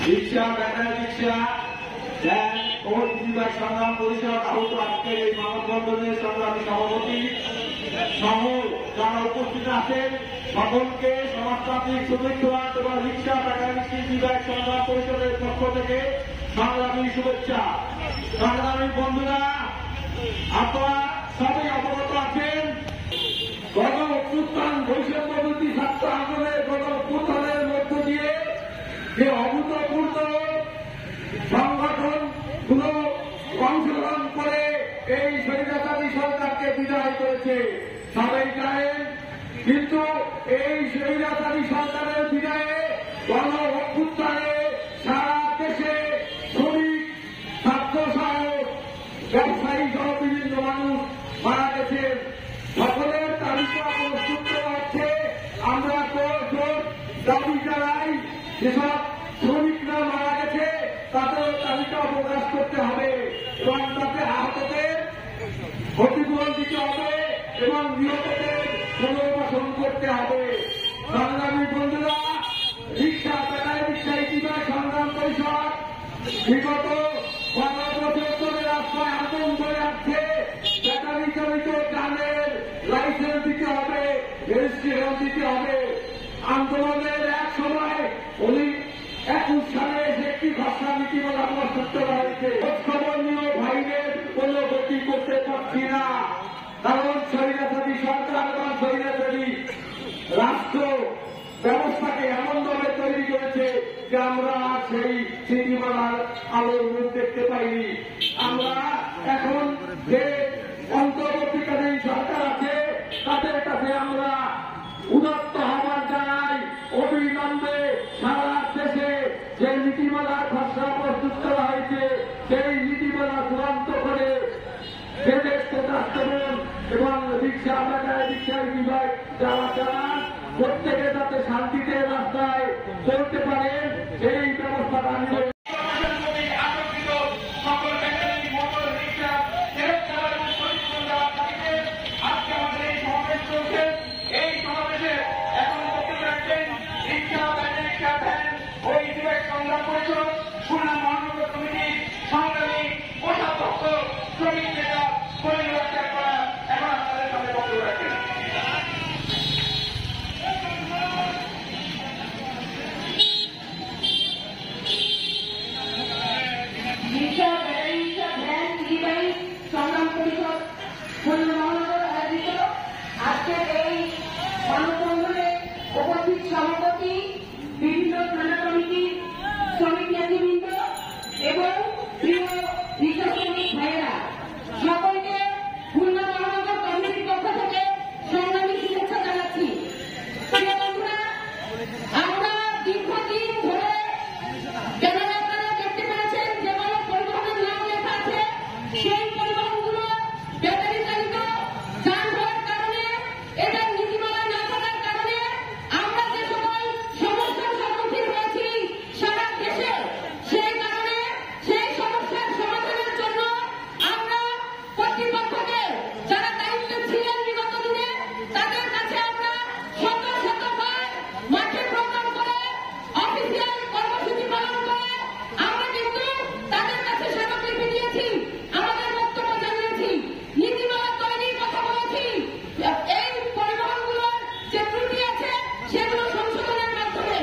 রিক্সা, battery রিক্সা, van, বিভাগ সংগ্রাম পরিষদ আহত আজকের এই মানববন্ধনের সংগ্রামী সভাপতি সহ যারা উপস্থিত আছেন সকলকে সমাজতান্ত্রিক শুভেচ্ছা এবং রিক্সা, ব্যাটারি বিভাগ সংগ্রাম পরিষদের পক্ষ থেকে সংগ্রামী শুভেচ্ছা। সংগ্রামী বন্ধুরা, আপনারা সবাই অবগত আছেন গণ অভ্যুত্থান বৈষম্যবিরোধী ছাত্র আন্দোলনের গণ অভ্যুত্থানের মধ্য দিয়ে যে অভূতপূর্ব সংগঠনগুলো অংশগ্রহণ করে এই স্বৈরাচারী সরকারকে বিদায় করেছে সবাই জানেন। কিন্তু এই স্বৈরাচারী সরকারের বিদায়ে গণ অভ্যুত্থানে সারা দেশে শ্রমিক, ছাত্র সহ ব্যবসায়ী সহ বিভিন্ন মানুষ মারা গেছে। সকলের তালিকা প্রস্তুত করা হচ্ছে। আমরা জোর দাবি জানাই যেসব শ্রমিকরা মারা গেছে তাদের তালিকা প্রকাশ করতে হবে এবং তাতে আহতদের ক্ষতিপূরণ দিতে হবে এবং নিহতদের পুনর্বাসন করতে হবে। সংগ্রামী বন্ধুরা, রিক্সা, ব্যাটারি রিক্সা ইতিবাচক সংগ্রাম পরিষদ বিগত 15 বছর ধরে রাস্তায় আন্দোলন করে আসছে। ব্যাটারি চালিত যানের লাইসেন্স দিতে হবে, রেজিস্ট্রেশন দিতে হবে। আন্দোলনের এক সময় 21 সালে একটি খসড়া নীতিমালা প্রস্তুত করা হয়েছে। খবরনীয় ভাইদের কোন গতি করতে পারছি না, কারণ স্বৈরাচারী সরকার এবং স্বৈরাচারী রাষ্ট্র ব্যবস্থাকে এমনভাবে তৈরি করেছে যে আমরা সেই নীতিমালার আলোর মুখ দেখতে পাইনি। আমরা এখন যে অন্তর্বর্তীকালীন সরকার আছে তাদের কাছে আমরা উদাত্ত আহ্বান জানাই, অবিলম্বে সারা দেশে যে নীতিমালার খসড়া প্রস্তুত করা হয়েছে সেই নীতিমালা চূড়ান্ত করে দেশের রাষ্ট্রবন এবং রিক্সা, ব্যাটারি রিক্সা বিভাগ যারা চালান প্রত্যেকে যাতে শান্তিতে রাস্তায় চলতে পারেন সেই ব্যবস্থাটা নিয়ে সভাপতি, বিভিন্ন থানা কমিটির শ্রমিক নেতৃবৃন্দ এবং প্রিয় রিক্সা শ্রমিক ভাইয়েরা, সকলকে খুলনা মহানগর কমিটির পক্ষ থেকে সংগ্রামী শুভেচ্ছা জানাচ্ছি। প্রিয় বন্ধুরা, আমরা দীর্ঘদিন ধরে যেমন আপনারা দেখতে পেয়েছেন যেমন পরিবহনের নাম লেখা আছে সেই পরিবহনগুলো ব্যাটারি চালিত যান হওয়ার কারণে এদের নীতিমালা না থাকার কারণে আমরা যে সকল সমস্যার সম্মুখীন হয়েছি সারা দেশে, সেই কারণে সেই সমস্যার সমাধানের জন্য আমরা কর্তৃপক্ষকে যারা দায়িত্বে ছিলেন বিগত দিনে তাদের কাছে আমরা শত শতবার মাঠে প্রোগ্রাম করে অফিসিয়াল কর্মসূচি পালন করে আমরা কিন্তু তাদের কাছে স্মারকলিপি দিয়েছি, আমাদের বক্তব্য জানিয়েছি, নীতিমালা তৈরির কথা বলেছি। এই পরিবহনগুলোর যে ত্রুটি আছে সেগুলো সংশোধনের মাধ্যমে,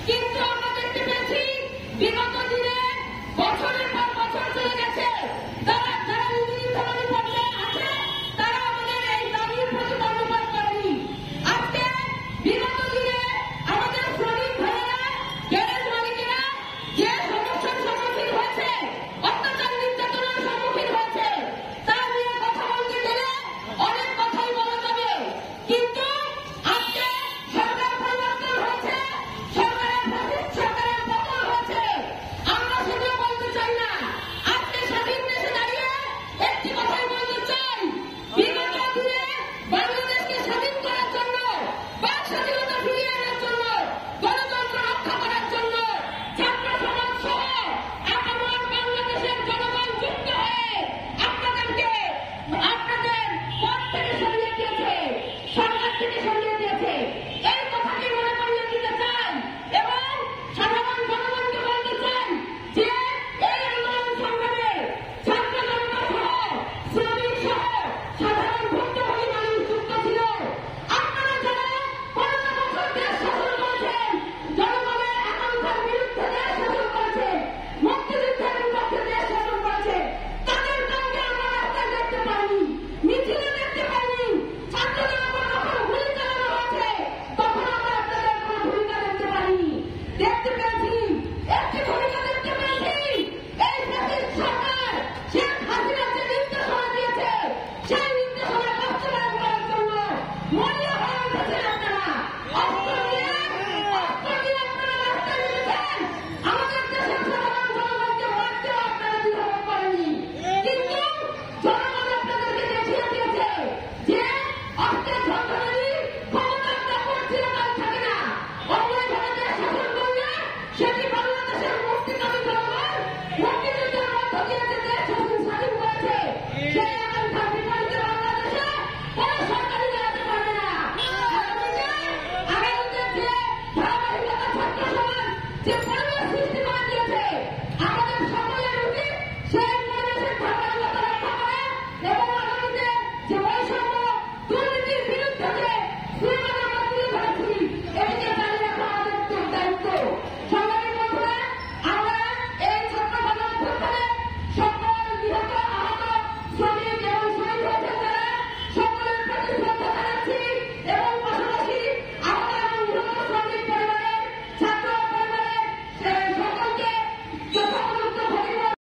কিন্তু আমরা দেখতে পেয়েছি বিগত